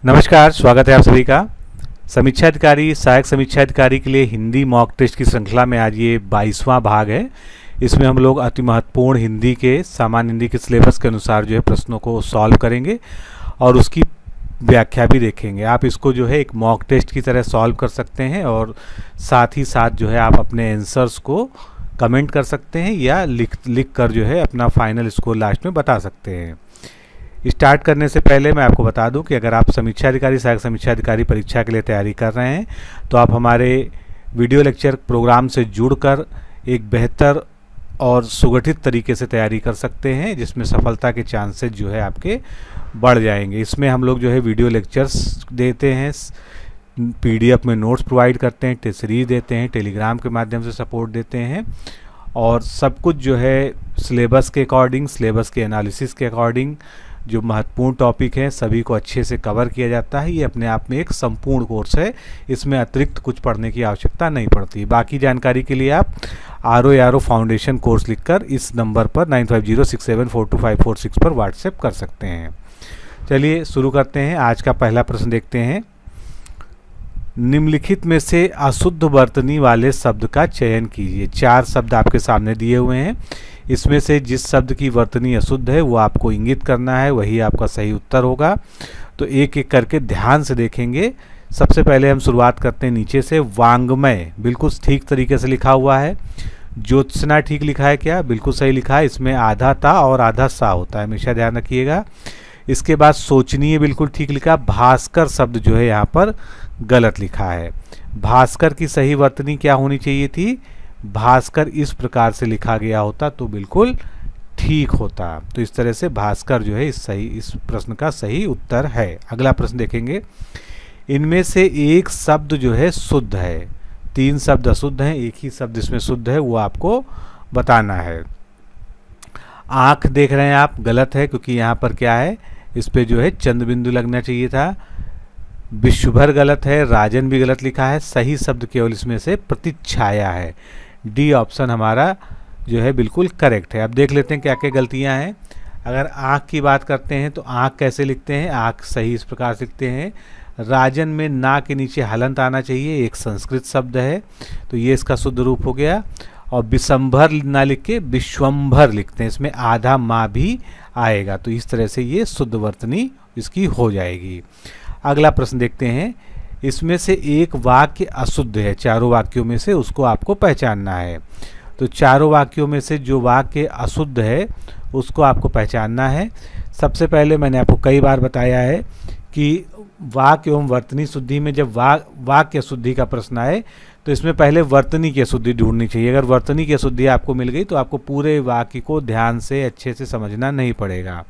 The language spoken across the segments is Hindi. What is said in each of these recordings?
नमस्कार, स्वागत है आप सभी का। समीक्षा अधिकारी, सहायक समीक्षा अधिकारी के लिए हिंदी मॉक टेस्ट की श्रृंखला में आज ये 22वां भाग है। इसमें हम लोग अति महत्वपूर्ण हिंदी के सामान्य हिंदी के सिलेबस के अनुसार जो है प्रश्नों को सॉल्व करेंगे और उसकी व्याख्या भी देखेंगे। आप इसको जो है एक मॉक टेस्ट की तरह सॉल्व कर सकते हैं और साथ ही साथ जो है आप अपने आंसर्स को कमेंट कर सकते हैं या लिख कर जो है अपना फाइनल स्कोर लास्ट में बता सकते हैं। स्टार्ट करने से पहले मैं आपको बता दूं कि अगर आप समीक्षा अधिकारी, सहायक समीक्षा अधिकारी परीक्षा के लिए तैयारी कर रहे हैं तो आप हमारे वीडियो लेक्चर प्रोग्राम से जुड़कर एक बेहतर और सुगठित तरीके से तैयारी कर सकते हैं, जिसमें सफलता के चांसेस जो है आपके बढ़ जाएंगे। इसमें हम लोग जो है वीडियो लेक्चर्स देते हैं, पीडीएफ में नोट्स प्रोवाइड करते हैं, टेस्ट सीरीज देते हैं, टेलीग्राम के माध्यम से सपोर्ट देते हैं और सब कुछ जो है सिलेबस के अकॉर्डिंग, सिलेबस के एनालिसिस के अकॉर्डिंग जो महत्वपूर्ण टॉपिक हैं सभी को अच्छे से कवर किया जाता है। ये अपने आप में एक संपूर्ण कोर्स है, इसमें अतिरिक्त कुछ पढ़ने की आवश्यकता नहीं पड़ती। बाकी जानकारी के लिए आप आर फाउंडेशन कोर्स लिखकर इस नंबर पर 9506742546 पर व्हाट्सएप कर सकते हैं। चलिए शुरू करते हैं। आज का पहला प्रश्न देखते हैं। निम्नलिखित में से अशुद्ध वर्तनी वाले शब्द का चयन कीजिए। 4 शब्द आपके सामने दिए हुए हैं, इसमें से जिस शब्द की वर्तनी अशुद्ध है वो आपको इंगित करना है, वही आपका सही उत्तर होगा। तो एक एक करके ध्यान से देखेंगे। सबसे पहले हम शुरुआत करते हैं नीचे से। वांग्मय बिल्कुल ठीक तरीके से लिखा हुआ है। ज्योत्सना ठीक लिखा है क्या? बिल्कुल सही लिखा है। इसमें आधा ता और आधा सा होता है, हमेशा ध्यान रखिएगा। इसके बाद सोचनीय बिल्कुल ठीक लिखा। भास्कर शब्द जो है यहाँ पर गलत लिखा है। भास्कर की सही वर्तनी क्या होनी चाहिए थी? भास्कर इस प्रकार से लिखा गया होता तो बिल्कुल ठीक होता। तो इस तरह से भास्कर जो है इस प्रश्न का सही उत्तर है। अगला प्रश्न देखेंगे। इनमें से एक शब्द जो है शुद्ध है। 3 शब्द अशुद्ध हैं, एक ही शब्द इसमें शुद्ध है, वो आपको बताना है। आंख देख रहे हैं आप, गलत है क्योंकि यहाँ पर क्या है, इस पे जो है चंद्र बिंदु लगना चाहिए था। विश्वभर गलत है, राजन भी गलत लिखा है। सही शब्द केवल इसमें से प्रतिच्छाया है। डी ऑप्शन हमारा जो है बिल्कुल करेक्ट है। अब देख लेते हैं क्या क्या गलतियां हैं। अगर आँख की बात करते हैं तो आँख कैसे लिखते हैं? आँख सही इस प्रकार से लिखते हैं। राजन में ना के नीचे हलंत आना चाहिए, एक संस्कृत शब्द है तो ये इसका शुद्ध रूप हो गया। और विशंभर ना लिख के विश्वंभर लिखते हैं, इसमें आधा माँ भी आएगा। तो इस तरह से ये शुद्ध वर्तनी इसकी हो जाएगी। अगला प्रश्न देखते हैं। इसमें से एक वाक्य अशुद्ध है, चारों वाक्यों में से उसको आपको पहचानना है। तो चारों वाक्यों में से जो वाक्य अशुद्ध है उसको आपको पहचानना है। सबसे पहले मैंने आपको कई बार बताया है कि वाक्य एवं वर्तनी शुद्धि में जब वाक्य शुद्धि का प्रश्न आए तो इसमें पहले वर्तनी की अशुद्धि ढूंढनी चाहिए। अगर वर्तनी की अशुद्धि आपको मिल गई तो आपको पूरे वाक्य को ध्यान से अच्छे से समझना नहीं पड़ेगा।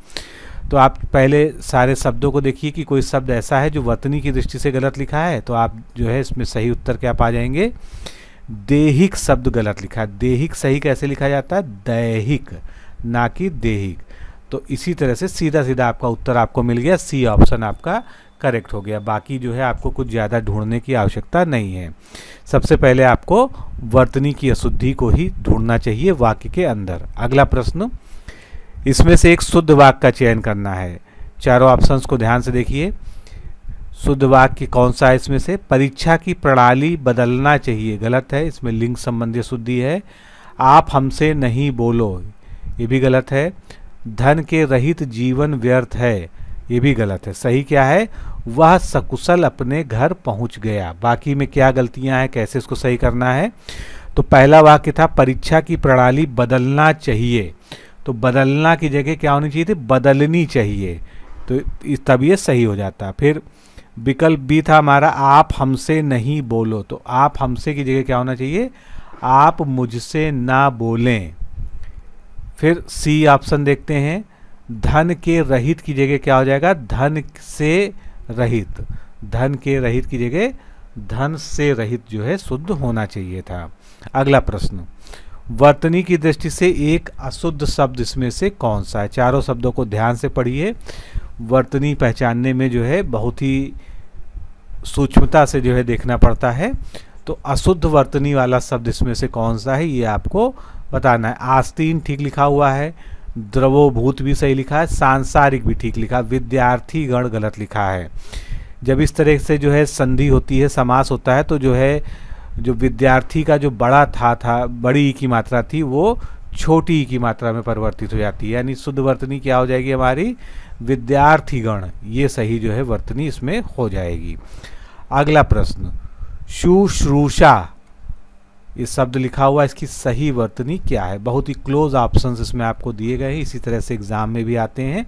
तो आप पहले सारे शब्दों को देखिए कि कोई शब्द ऐसा है जो वर्तनी की दृष्टि से गलत लिखा है, तो आप जो है इसमें सही उत्तर क्या पा जाएंगे? देहिक शब्द गलत लिखा है। देहिक सही कैसे लिखा जाता है? दैहिक, ना कि देहिक। तो इसी तरह से सीधा सीधा आपका उत्तर आपको मिल गया। सी ऑप्शन आपका करेक्ट हो गया। बाकी जो है आपको कुछ ज़्यादा ढूंढने की आवश्यकता नहीं है। सबसे पहले आपको वर्तनी की अशुद्धि को ही ढूंढना चाहिए वाक्य के अंदर। अगला प्रश्न। इसमें से एक शुद्ध वाक्य का चयन करना है। चारों ऑप्शंस को ध्यान से देखिए। शुद्ध वाक्य कौन सा है इसमें से? परीक्षा की प्रणाली बदलना चाहिए, गलत है, इसमें लिंग संबंधी शुद्धि है। आप हमसे नहीं बोलो, ये भी गलत है। धन के रहित जीवन व्यर्थ है, ये भी गलत है। सही क्या है? वह सकुशल अपने घर पहुंच गया। बाकी में क्या गलतियां हैं, कैसे इसको सही करना है? तो पहला वाक्य था परीक्षा की प्रणाली बदलना चाहिए, तो बदलना की जगह क्या होनी चाहिए थी? बदलनी चाहिए, तो तब ये सही हो जाता। फिर विकल्प बी था हमारा आप हमसे नहीं बोलो, तो आप हमसे की जगह क्या होना चाहिए? आप मुझसे ना बोलें। फिर सी ऑप्शन देखते हैं। धन के रहित की जगह क्या हो जाएगा? धन से रहित। धन के रहित की जगह धन से रहित जो है शुद्ध होना चाहिए था। अगला प्रश्न। वर्तनी की दृष्टि से एक अशुद्ध शब्द इसमें से कौन सा है? चारों शब्दों को ध्यान से पढ़िए। वर्तनी पहचानने में जो है बहुत ही सूक्ष्मता से जो है देखना पड़ता है। तो अशुद्ध वर्तनी वाला शब्द इसमें से कौन सा है ये आपको बताना है। आस्तीन ठीक लिखा हुआ है, द्रवोभूत भी सही लिखा है, सांसारिक भी ठीक लिखा, विद्यार्थी गण गलत लिखा है। जब इस तरह से जो है संधि होती है, समास होता है, तो जो है जो विद्यार्थी का जो बड़ा था बड़ी की मात्रा थी वो छोटी की मात्रा में परिवर्तित हो जाती है, यानी शुद्ध वर्तनी क्या हो जाएगी हमारी, विद्यार्थीगण। ये सही जो है वर्तनी इसमें हो जाएगी। अगला प्रश्न, शुश्रूषा, ये शब्द लिखा हुआ, इसकी सही वर्तनी क्या है। बहुत ही क्लोज ऑप्शंस इसमें आपको दिए गए हैं, इसी तरह से एग्जाम में भी आते हैं।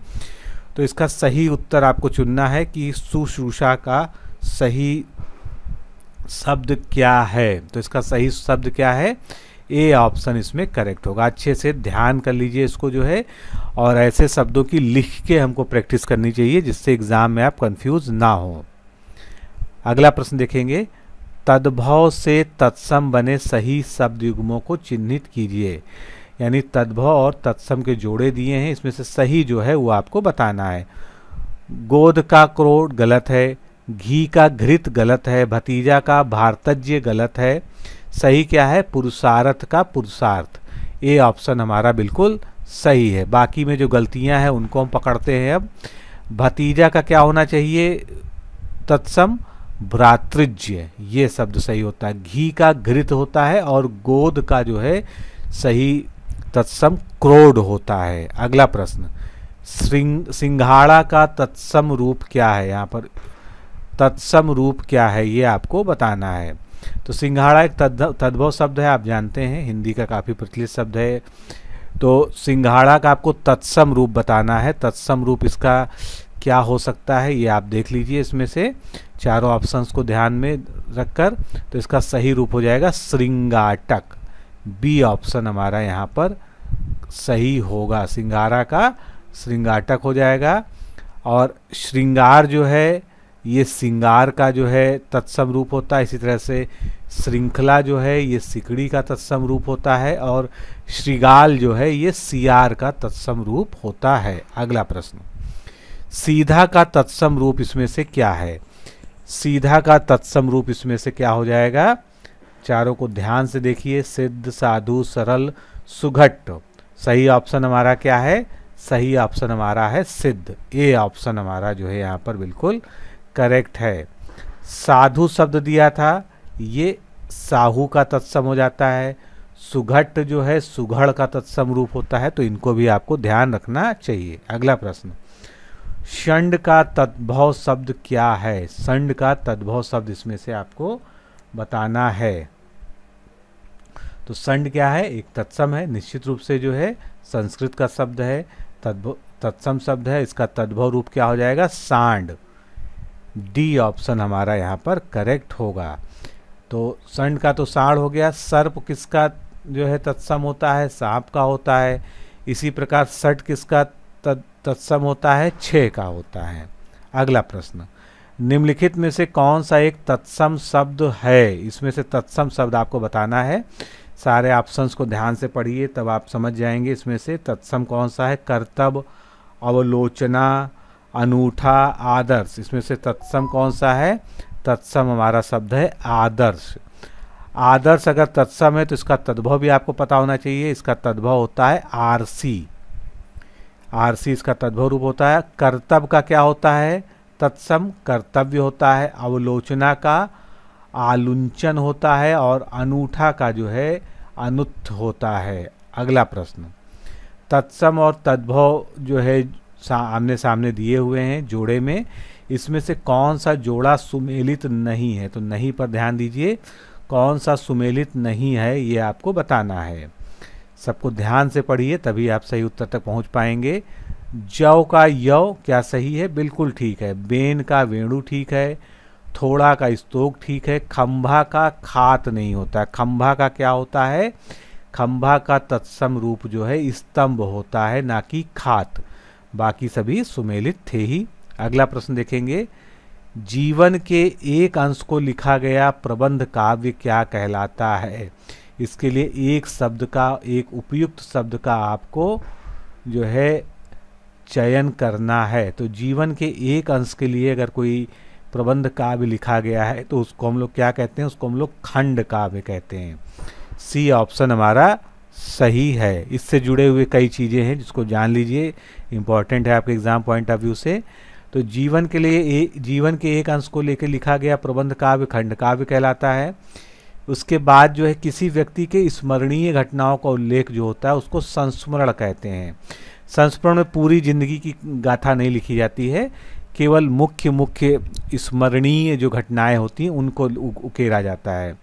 तो इसका सही उत्तर आपको चुनना है कि शुश्रूषा का सही शब्द क्या है। तो इसका सही शब्द क्या है, ए ऑप्शन इसमें करेक्ट होगा। अच्छे से ध्यान कर लीजिए इसको जो है, और ऐसे शब्दों की लिख के हमको प्रैक्टिस करनी चाहिए जिससे एग्जाम में आप कंफ्यूज ना हो। अगला प्रश्न देखेंगे, तद्भव से तत्सम बने सही शब्द युग्मों को चिन्हित कीजिए। यानी तद्भव और तत्सम के जोड़े दिए हैं, इसमें से सही जो है वो आपको बताना है। गोद का क्रोध गलत है, घी का घृत गलत है, भतीजा का भारतज्य गलत है। सही क्या है, पुरुषार्थ का पुरुषार्थ। ए ऑप्शन हमारा बिल्कुल सही है। बाकी में जो गलतियां हैं उनको हम पकड़ते हैं अब। भतीजा का क्या होना चाहिए, तत्सम भ्रातृज्य, ये शब्द सही होता है। घी का घृत होता है और गोद का जो है सही तत्सम क्रोध होता है। अगला प्रश्न, सिंघाड़ा का तत्सम रूप क्या है। यहाँ पर तत्सम रूप क्या है ये आपको बताना है। तो सिंघाड़ा एक तद्भव शब्द है, आप जानते हैं, हिंदी का काफ़ी प्रचलित शब्द है। तो सिंघाड़ा का आपको तत्सम रूप बताना है। तत्सम रूप इसका क्या हो सकता है ये आप देख लीजिए, इसमें से चारों ऑप्शंस को ध्यान में रखकर। तो इसका सही रूप हो जाएगा श्रृंगाटक। बी ऑप्शन हमारा यहाँ पर सही होगा, सिंघाड़ा का श्रृंगाटक हो जाएगा। और श्रृंगार जो है ये सिंगार का जो है तत्सम रूप होता है। इसी तरह से श्रृंखला जो है ये सिकड़ी का तत्सम रूप होता है, और श्रृगाल जो है ये सियार का तत्सम रूप होता है। अगला प्रश्न, सीधा का तत्सम रूप इसमें से क्या है। सीधा का तत्सम रूप इसमें से क्या हो जाएगा, चारों को ध्यान से देखिए, सिद्ध, साधु, सरल, सुघट। सही ऑप्शन हमारा क्या है, सही ऑप्शन हमारा है सिद्ध। ए ऑप्शन हमारा जो है यहाँ पर बिल्कुल करेक्ट है। साधु शब्द दिया था, ये साहू का तत्सम हो जाता है। सुघट जो है सुघड़ का तत्सम रूप होता है, तो इनको भी आपको ध्यान रखना चाहिए। अगला प्रश्न, षंड का तद्भव शब्द क्या है। षंड का तद्भव शब्द इसमें से आपको बताना है। तो षंड क्या है, एक तत्सम है, निश्चित रूप से जो है संस्कृत का शब्द है, तत्सम शब्द है। इसका तद्भव रूप क्या हो जाएगा, सांड। डी ऑप्शन हमारा यहाँ पर करेक्ट होगा। तो षंड का तो सांड हो गया। सर्प किसका जो है तत्सम होता है, सांप का होता है। इसी प्रकार षट किसका तत्सम होता है, छह का होता है। अगला प्रश्न, निम्नलिखित में से कौन सा एक तत्सम शब्द है। इसमें से तत्सम शब्द आपको बताना है। सारे ऑप्शंस को ध्यान से पढ़िए तब आप समझ जाएंगे इसमें से तत्सम कौन सा है। कर्तव्य, अवलोचना, अनूठा, आदर्श। इसमें से तत्सम कौन सा है, तत्सम हमारा शब्द है आदर्श। आदर्श अगर तत्सम है तो इसका तद्भव भी आपको पता होना चाहिए। इसका तद्भव होता है आरसी। आरसी इसका तद्भव रूप होता है। कर्तव्य का क्या होता है, तत्सम कर्तव्य होता है। अवलोचना का आलुंचन होता है, और अनूठा का जो है अनुत्थ होता है। अगला प्रश्न, तत्सम और तद्भव जो है आमने सामने दिए हुए हैं जोड़े में, इसमें से कौन सा जोड़ा सुमेलित नहीं है। तो नहीं पर ध्यान दीजिए, कौन सा सुमेलित नहीं है ये आपको बताना है। सबको ध्यान से पढ़िए तभी आप सही उत्तर तक पहुंच पाएंगे। जौ का यौ क्या सही है, बिल्कुल ठीक है। बेन का वेणु ठीक है। थोड़ा का स्तोक ठीक है। खंभा का खात नहीं होता है। खंभा का क्या होता है, खंभा का तत्सम रूप जो है स्तंभ होता है, ना कि खात। बाकी सभी सुमेलित थे ही। अगला प्रश्न देखेंगे, जीवन के एक अंश को लिखा गया प्रबंध काव्य क्या कहलाता है। इसके लिए एक शब्द का, एक उपयुक्त शब्द का आपको जो है चयन करना है। तो जीवन के एक अंश के लिए अगर कोई प्रबंध काव्य लिखा गया है तो उसको हम लोग क्या कहते हैं, उसको हम लोग खंड काव्य कहते हैं। सी ऑप्शन हमारा सही है। इससे जुड़े हुए कई चीज़ें हैं जिसको जान लीजिए, इम्पॉर्टेंट है आपके एग्जाम पॉइंट ऑफ व्यू से। तो जीवन के लिए जीवन के एक अंश को लेकर लिखा गया प्रबंध काव्य खंड काव्य कहलाता है। उसके बाद जो है किसी व्यक्ति के स्मरणीय घटनाओं का उल्लेख जो होता है उसको संस्मरण कहते हैं। संस्मरण में पूरी जिंदगी की गाथा नहीं लिखी जाती है, केवल मुख्य मुख्य स्मरणीय जो घटनाएं होती हैं उनको उकेरा जाता है।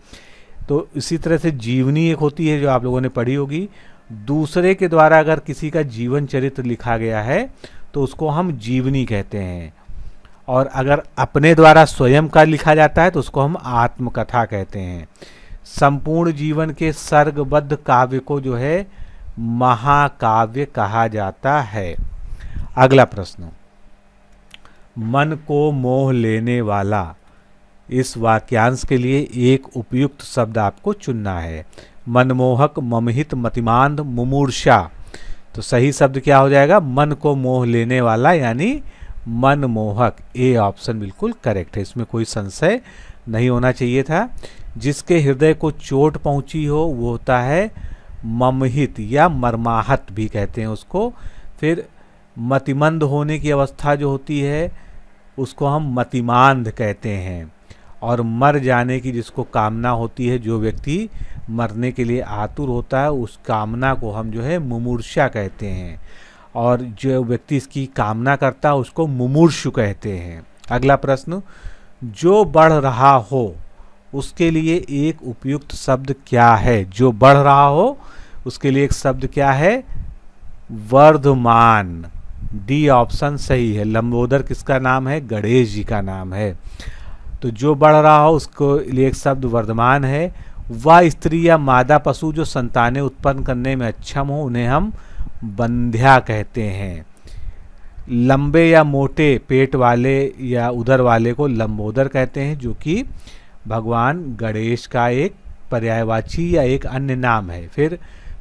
तो इसी तरह से जीवनी एक होती है जो आप लोगों ने पढ़ी होगी। दूसरे के द्वारा अगर किसी का जीवन चरित्र लिखा गया है तो उसको हम जीवनी कहते हैं, और अगर अपने द्वारा स्वयं का लिखा जाता है तो उसको हम आत्मकथा कहते हैं। संपूर्ण जीवन के सर्गबद्ध काव्य को जो है महाकाव्य कहा जाता है। अगला प्रश्न, मन को मोह लेने वाला, इस वाक्यांश के लिए एक उपयुक्त शब्द आपको चुनना है। मनमोहक, ममहित, मतिमांद, मुमूर्षा। तो सही शब्द क्या हो जाएगा? मन को मोह लेने वाला यानी मनमोहक। ए ऑप्शन बिल्कुल करेक्ट है, इसमें कोई संशय नहीं होना चाहिए था। जिसके हृदय को चोट पहुंची हो वो होता है ममहित या मर्माहत भी कहते हैं उसको। फिर मतिमंद होने की अवस्था जो होती है उसको हम मतिमांद कहते हैं। और मर जाने की जिसको कामना होती है, जो व्यक्ति मरने के लिए आतुर होता है, उस कामना को हम जो है मुमूर्षा कहते हैं। और जो व्यक्ति इसकी कामना करता है उसको मुमूर्षु कहते हैं। अगला प्रश्न, जो बढ़ रहा हो उसके लिए एक उपयुक्त शब्द क्या है? जो बढ़ रहा हो उसके लिए एक शब्द क्या है? वर्धमान। डी ऑप्शन सही है। लंबोदर किसका नाम है? गणेश जी का नाम है। तो जो बढ़ रहा हो उसको लिए एक शब्द वर्धमान है। वह स्त्री या मादा पशु जो संतानें उत्पन्न करने में अक्षम हो उन्हें हम बंध्या कहते हैं। लंबे या मोटे पेट वाले या उदर वाले को लंबोदर कहते हैं, जो कि भगवान गणेश का एक पर्यायवाची या एक अन्य नाम है। फिर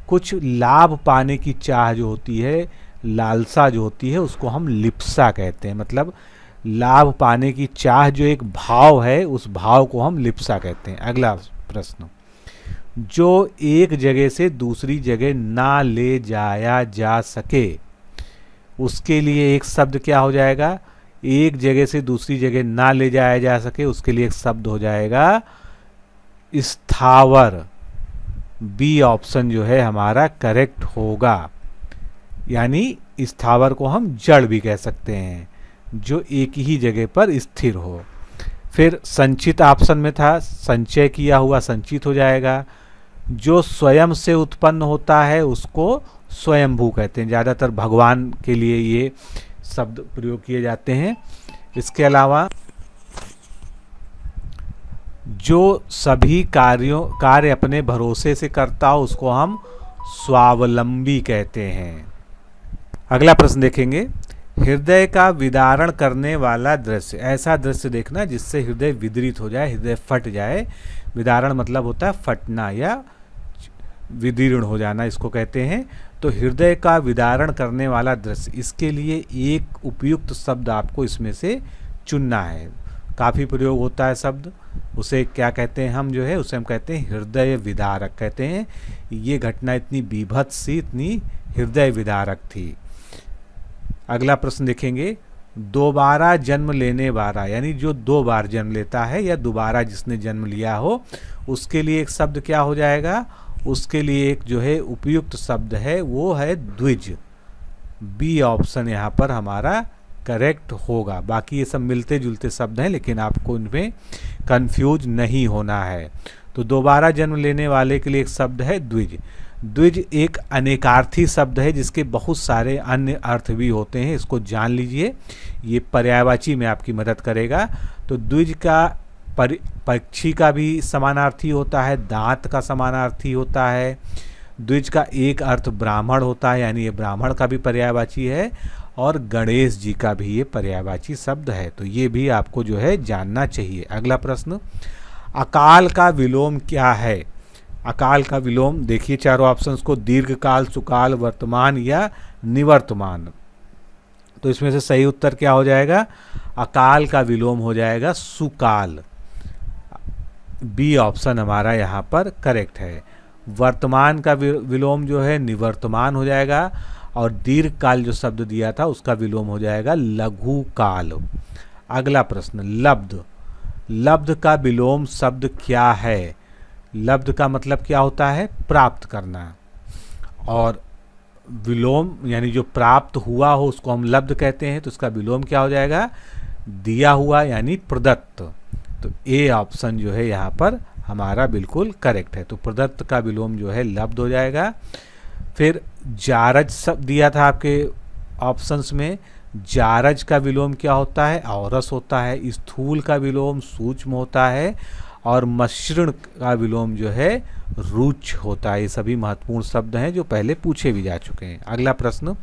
कुछ लाभ पाने की चाह जो होती है, लालसा जो होती है, उसको हम लिप्सा कहते हैं। मतलब लाभ पाने की चाह जो एक भाव है उस भाव को हम लिप्सा कहते हैं। अगला प्रश्न, जो एक जगह से दूसरी जगह ना ले जाया जा सके उसके लिए एक शब्द क्या हो जाएगा? एक जगह से दूसरी जगह ना ले जाया जा सके उसके लिए एक शब्द हो जाएगा स्थावर। बी ऑप्शन जो है हमारा करेक्ट होगा। यानी स्थावर को हम जड़ भी कह सकते हैं, जो एक ही जगह पर स्थिर हो। फिर संचित ऑप्शन में था, संचय किया हुआ संचित हो जाएगा। जो स्वयं से उत्पन्न होता है उसको स्वयंभू कहते हैं। ज़्यादातर भगवान के लिए ये शब्द प्रयोग किए जाते हैं। इसके अलावा जो सभी कार्य अपने भरोसे से करता हो उसको हम स्वावलंबी कहते हैं। अगला प्रश्न देखेंगे, हृदय का विदारण करने वाला दृश्य। ऐसा दृश्य देखना जिससे हृदय विदरित हो जाए, हृदय फट जाए। विदारण मतलब होता है फटना या विदीर्ण हो जाना, इसको कहते हैं। तो हृदय का विदारण करने वाला दृश्य, इसके लिए एक उपयुक्त शब्द आपको इसमें से चुनना है। काफ़ी प्रयोग होता है शब्द, उसे क्या कहते हैं हम जो है उसे हम कहते हैं हृदय विदारक कहते हैं। ये घटना इतनी बीभत्स सी, इतनी हृदय विदारक थी। अगला प्रश्न देखेंगे, दोबारा जन्म लेने वाला, यानी जो दो बार जन्म लेता है या दोबारा जिसने जन्म लिया हो उसके लिए एक शब्द क्या हो जाएगा? उसके लिए एक जो है उपयुक्त शब्द है वो है द्विज। बी ऑप्शन यहाँ पर हमारा करेक्ट होगा। बाकी ये सब मिलते जुलते शब्द हैं लेकिन आपको इनमें कंफ्यूज नहीं होना है। तो दोबारा जन्म लेने वाले के लिए एक शब्द है द्विज। द्विज एक अनेकार्थी शब्द है जिसके बहुत सारे अन्य अर्थ भी होते हैं, इसको जान लीजिए। ये पर्यायवाची में आपकी मदद करेगा। तो द्विज का पक्षी का भी समानार्थी होता है, दांत का समानार्थी होता है। द्विज का एक अर्थ ब्राह्मण होता है, यानी ये ब्राह्मण का भी पर्यायवाची है, और गणेश जी का भी ये पर्यायवाची शब्द है। तो ये भी आपको जो है जानना चाहिए। अगला प्रश्न, अकाल का विलोम क्या है? अकाल का विलोम देखिए चारों ऑप्शंस को, दीर्घकाल, सुकाल, वर्तमान या निवर्तमान। तो इसमें से सही उत्तर क्या हो जाएगा? अकाल का विलोम हो जाएगा सुकाल। बी ऑप्शन हमारा यहाँ पर करेक्ट है। वर्तमान का विलोम जो है निवर्तमान हो जाएगा, और दीर्घ काल जो शब्द दिया था उसका विलोम हो जाएगा लघु काल। अगला प्रश्न, लब्ध। लब्ध का विलोम शब्द क्या है? लब्ध का मतलब क्या होता है? प्राप्त करना। और विलोम यानी जो प्राप्त हुआ हो उसको हम लब्ध कहते हैं, तो उसका विलोम क्या हो जाएगा? दिया हुआ यानी प्रदत्त। तो ए ऑप्शन जो है यहाँ पर हमारा बिल्कुल करेक्ट है। तो प्रदत्त का विलोम जो है लब्ध हो जाएगा। फिर जारज शब्द दिया था आपके ऑप्शंस में, जारज का विलोम क्या होता है? औरस होता है। स्थूल का विलोम सूक्ष्म होता है और मसृण का विलोम जो है रुच होता है। ये सभी महत्वपूर्ण शब्द हैं जो पहले पूछे भी जा चुके हैं। अगला प्रश्न,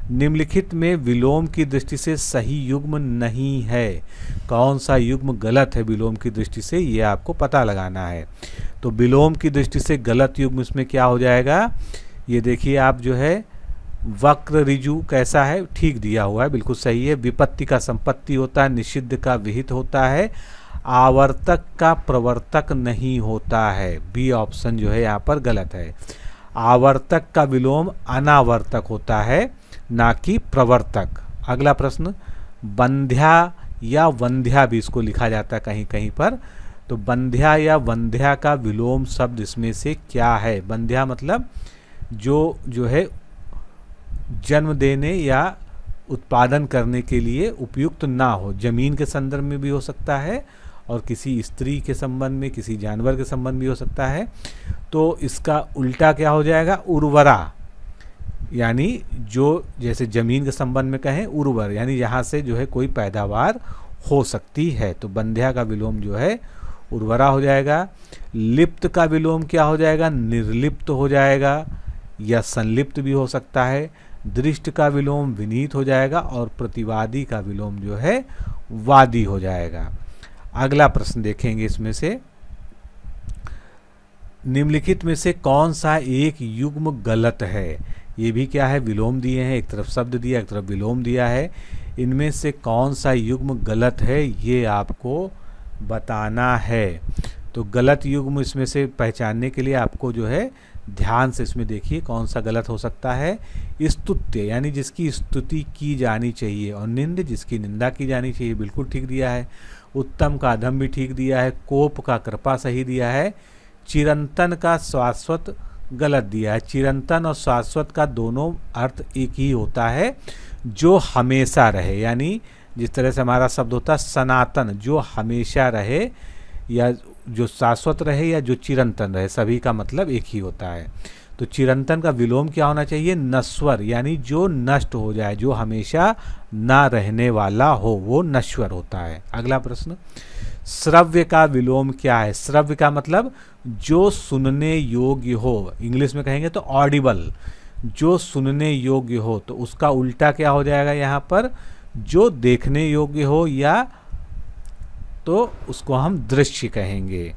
निम्नलिखित में विलोम की दृष्टि से सही युग्म नहीं है। कौन सा युग्म गलत है विलोम की दृष्टि से, ये आपको पता लगाना है। तो विलोम की दृष्टि से गलत युग्म इसमें क्या हो जाएगा? ये देखिए आप जो है, वक्र ऋजु कैसा है? ठीक दिया हुआ है, बिल्कुल सही है। विपत्ति का संपत्ति होता है, निषिद्ध का विहित होता है, आवर्तक का प्रवर्तक नहीं होता है। बी ऑप्शन जो है यहाँ पर गलत है। आवर्तक का विलोम अनावर्तक होता है, ना कि प्रवर्तक। अगला प्रश्न, बंध्या या वंध्या भी इसको लिखा जाता है कहीं कहीं पर। तो बंध्या या वंध्या का विलोम शब्द इसमें से क्या है? बंध्या मतलब जो है जन्म देने या उत्पादन करने के लिए उपयुक्त ना हो। जमीन के संदर्भ में भी हो सकता है और किसी स्त्री के संबंध में, किसी जानवर के संबंध भी हो सकता है। तो इसका उल्टा क्या हो जाएगा? उर्वरा, यानी जो जैसे जमीन के संबंध में कहें उर्वर, यानी यहाँ से जो है कोई पैदावार हो सकती है। तो बंध्या का विलोम जो है उर्वरा हो जाएगा। लिप्त का विलोम क्या हो जाएगा? निर्लिप्त हो जाएगा या संलिप्त भी हो सकता है। दृष्ट का विलोम विनीत हो जाएगा और प्रतिवादी का विलोम जो है वादी हो जाएगा। अगला प्रश्न देखेंगे इसमें से, निम्नलिखित में से कौन सा एक युग्म गलत है? ये भी क्या है? विलोम दिए हैं, एक तरफ शब्द दिया, एक तरफ विलोम दिया है। इनमें से कौन सा युग्म गलत है ये आपको बताना है। तो गलत युग्म इसमें से पहचानने के लिए आपको जो है ध्यान से इसमें देखिए कौन सा गलत हो सकता है। स्तुत्य यानी जिसकी स्तुति की जानी चाहिए, और निंद जिसकी निंदा की जानी चाहिए, बिल्कुल ठीक दिया है। उत्तम का अधम भी ठीक दिया है। कोप का कृपा सही दिया है। चिरंतन का शाश्वत गलत दिया है। चिरंतन और शाश्वत का दोनों अर्थ एक ही होता है, जो हमेशा रहे, यानी जिस तरह से हमारा शब्द होता है सनातन, जो हमेशा रहे या जो शाश्वत रहे या जो चिरंतन रहे, सभी का मतलब एक ही होता है। तो चिरंतन का विलोम क्या होना चाहिए? नश्वर, यानी जो नष्ट हो जाए, जो हमेशा ना रहने वाला हो, वो नश्वर होता है। अगला प्रश्न, श्रव्य का विलोम क्या है? श्रव्य का मतलब जो सुनने योग्य हो, इंग्लिश में कहेंगे तो ऑडिबल, जो सुनने योग्य हो। तो उसका उल्टा क्या हो जाएगा यहाँ पर? जो देखने योग्य हो, या तो उसको हम दृश्य कहेंगे।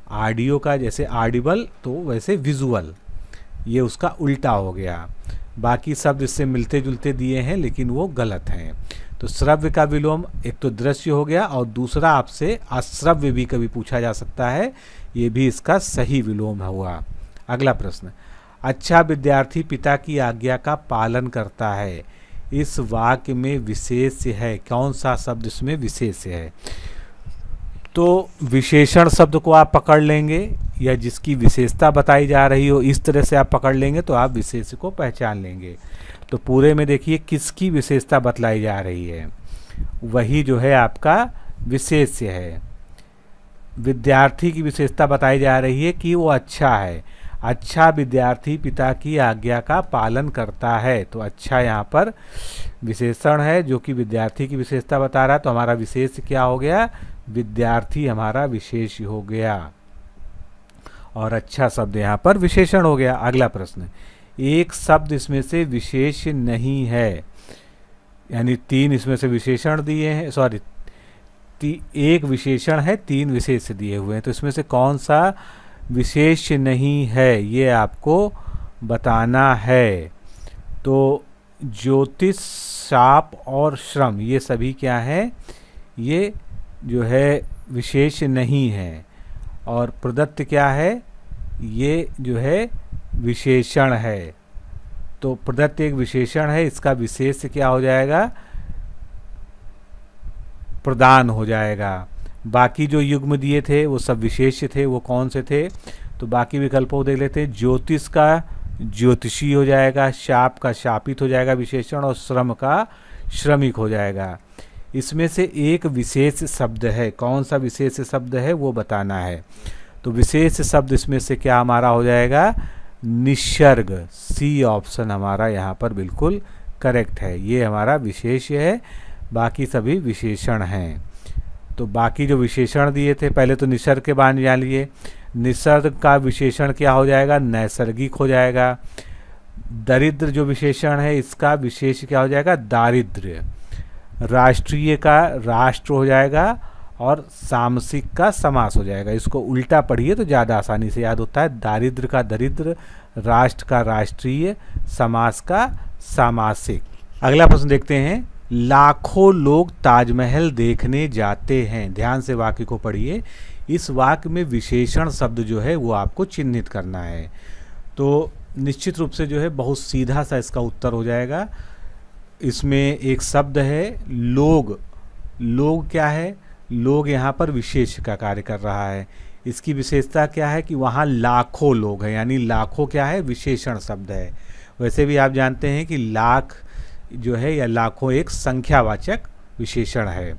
ऑडियो का जैसे ऑडिबल तो वैसे विजुअल, ये उसका उल्टा हो गया। बाकी शब्द इससे मिलते जुलते दिए हैं लेकिन वो गलत हैं। तो श्रव्य का विलोम एक तो दृश्य हो गया, और दूसरा आपसे अश्रव्य भी कभी पूछा जा सकता है, ये भी इसका सही विलोम हुआ। अगला प्रश्न, अच्छा विद्यार्थी पिता की आज्ञा का पालन करता है। इस वाक्य में विशेष्य है, कौन सा शब्द इसमें विशेष्य है? तो विशेषण शब्द को आप पकड़ लेंगे, या जिसकी विशेषता बताई जा रही हो इस तरह से आप पकड़ लेंगे तो आप विशेष्य को पहचान लेंगे। तो पूरे में देखिए किसकी विशेषता बतलाई जा रही है, वही जो है आपका विशेष्य है। विद्यार्थी की विशेषता बताई जा रही है कि वो अच्छा है। अच्छा विद्यार्थी पिता की आज्ञा का पालन करता है। तो अच्छा यहाँ पर विशेषण है जो कि विद्यार्थी की विशेषता बता रहा है। तो हमारा विशेष क्या हो गया? विद्यार्थी हमारा विशेष हो गया, और अच्छा शब्द यहाँ पर विशेषण हो गया। अगला प्रश्न, एक शब्द इसमें से विशेष नहीं है, यानी तीन इसमें से विशेषण दिए हैं, सॉरी एक विशेषण है, तीन विशेष दिए हुए हैं। तो इसमें से कौन सा विशेष नहीं है ये आपको बताना है। तो ज्योतिष, शाप और श्रम ये सभी क्या है? ये जो है विशेष नहीं है। और प्रदत्त क्या है? ये जो है विशेषण है। तो प्रदत्त एक विशेषण है, इसका विशेष क्या हो जाएगा, प्रदान हो जाएगा। बाकी जो युग्म दिए थे वो सब विशेष्य थे, वो कौन से थे, तो बाकी विकल्पों को देख लेते हैं। ज्योतिष का ज्योतिषी हो जाएगा, शाप का शापित हो जाएगा विशेषण, और श्रम का श्रमिक हो जाएगा। इसमें से एक विशेष शब्द है, कौन सा विशेष शब्द है वो बताना है। तो विशेष शब्द इसमें से क्या हमारा हो जाएगा, निसर्ग। सी ऑप्शन हमारा यहाँ पर बिल्कुल करेक्ट है, ये हमारा विशेष्य है, बाकी सभी विशेषण हैं। तो बाकी जो विशेषण दिए थे, पहले तो निसर्ग के बारे में जान लिए। निसर्ग का विशेषण क्या हो जाएगा, नैसर्गिक हो जाएगा। दरिद्र जो विशेषण है, इसका विशेष क्या हो जाएगा, दारिद्र्य। राष्ट्रीय का राष्ट्र हो जाएगा, और सामसिक का समास हो जाएगा। इसको उल्टा पढ़िए तो ज़्यादा आसानी से याद होता है। दारिद्र का दरिद्र, राष्ट्र का राष्ट्रीय, समास का सामासिक। अगला प्रश्न देखते हैं। लाखों लोग ताजमहल देखने जाते हैं। ध्यान से वाक्य को पढ़िए। इस वाक्य में विशेषण शब्द जो है वो आपको चिन्हित करना है। तो निश्चित रूप से जो है बहुत सीधा सा इसका उत्तर हो जाएगा। इसमें एक शब्द है लोग। लोग क्या है, लोग यहाँ पर विशेष का कार्य कर रहा है। इसकी विशेषता क्या है कि वहाँ लाखों लोग हैं, यानी लाखों क्या है, विशेषण शब्द है। वैसे भी आप जानते हैं कि लाख जो है या लाखों एक संख्यावाचक विशेषण है।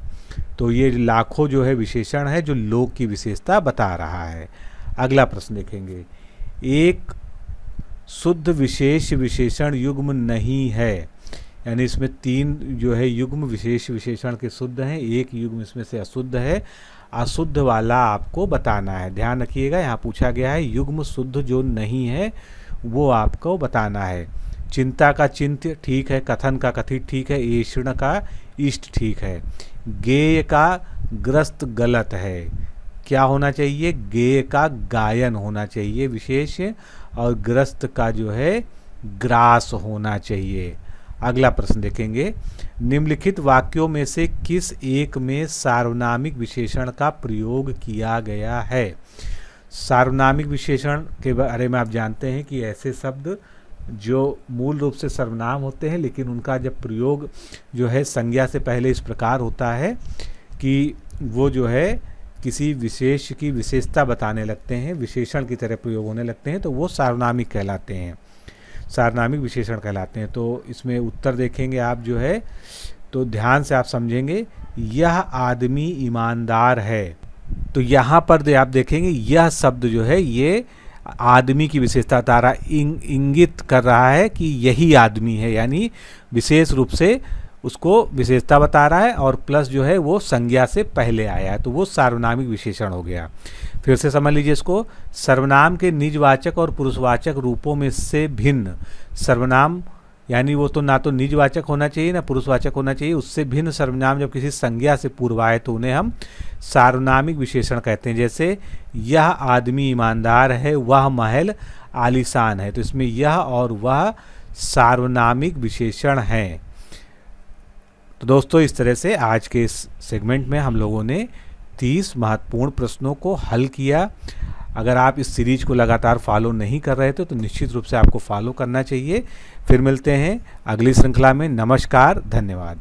तो ये लाखों जो है विशेषण है जो लोग की विशेषता बता रहा है। अगला प्रश्न देखेंगे। एक शुद्ध विशेष विशेषण युग्म नहीं है, यानी इसमें 3 जो है युग्म विशेष विशेषण के शुद्ध हैं, एक युग्म इसमें से अशुद्ध है। अशुद्ध वाला आपको बताना है। ध्यान रखिएगा, यहाँ पूछा गया है युग्म शुद्ध जो नहीं है वो आपको बताना है। चिंता का चिंत्य ठीक है, कथन का कथित ठीक है, ईष्ण का इष्ट ठीक है। गेय का ग्रस्त गलत है। क्या होना चाहिए, गेय का गायन होना चाहिए विशेष, और ग्रस्त का जो है ग्रास होना चाहिए। अगला प्रश्न देखेंगे। निम्नलिखित वाक्यों में से किस एक में सार्वनामिक विशेषण का प्रयोग किया गया है। सार्वनामिक विशेषण के बारे में आप जानते हैं कि ऐसे शब्द जो मूल रूप से सर्वनाम होते हैं, लेकिन उनका जब प्रयोग जो है संज्ञा से पहले इस प्रकार होता है कि वो जो है किसी विशेष की विशेषता बताने लगते हैं, विशेषण की तरह प्रयोग होने लगते हैं, तो वो सार्वनामिक कहलाते हैं, सार्वनामिक विशेषण कहलाते हैं। तो इसमें उत्तर देखेंगे आप जो है, तो ध्यान से आप समझेंगे। यह आदमी ईमानदार है। तो यहाँ पर आप देखेंगे यह शब्द जो है ये आदमी की विशेषता बता रहा, इंगित कर रहा है कि यही आदमी है, यानी विशेष रूप से उसको विशेषता बता रहा है, और प्लस जो है वो संज्ञा से पहले आया है, तो वो सार्वनामिक विशेषण हो गया। फिर से समझ लीजिए इसको। सर्वनाम के निजवाचक और पुरुषवाचक रूपों में से भिन्न सर्वनाम, यानी वो तो ना तो निजवाचक होना चाहिए ना पुरुषवाचक होना चाहिए, उससे भिन्न सर्वनाम जब किसी संज्ञा से पूर्व आए तो उन्हें हम सार्वनामिक विशेषण कहते हैं। जैसे यह आदमी ईमानदार है, वह महल आलीशान है। तो इसमें यह और वह सार्वनामिक विशेषण हैं। तो दोस्तों इस तरह से आज के इस सेगमेंट में हम लोगों ने 30 महत्वपूर्ण प्रश्नों को हल किया। अगर आप इस सीरीज को लगातार फॉलो नहीं कर रहे थे तो निश्चित रूप से आपको फॉलो करना चाहिए। फिर मिलते हैं अगली श्रृंखला में। नमस्कार, धन्यवाद।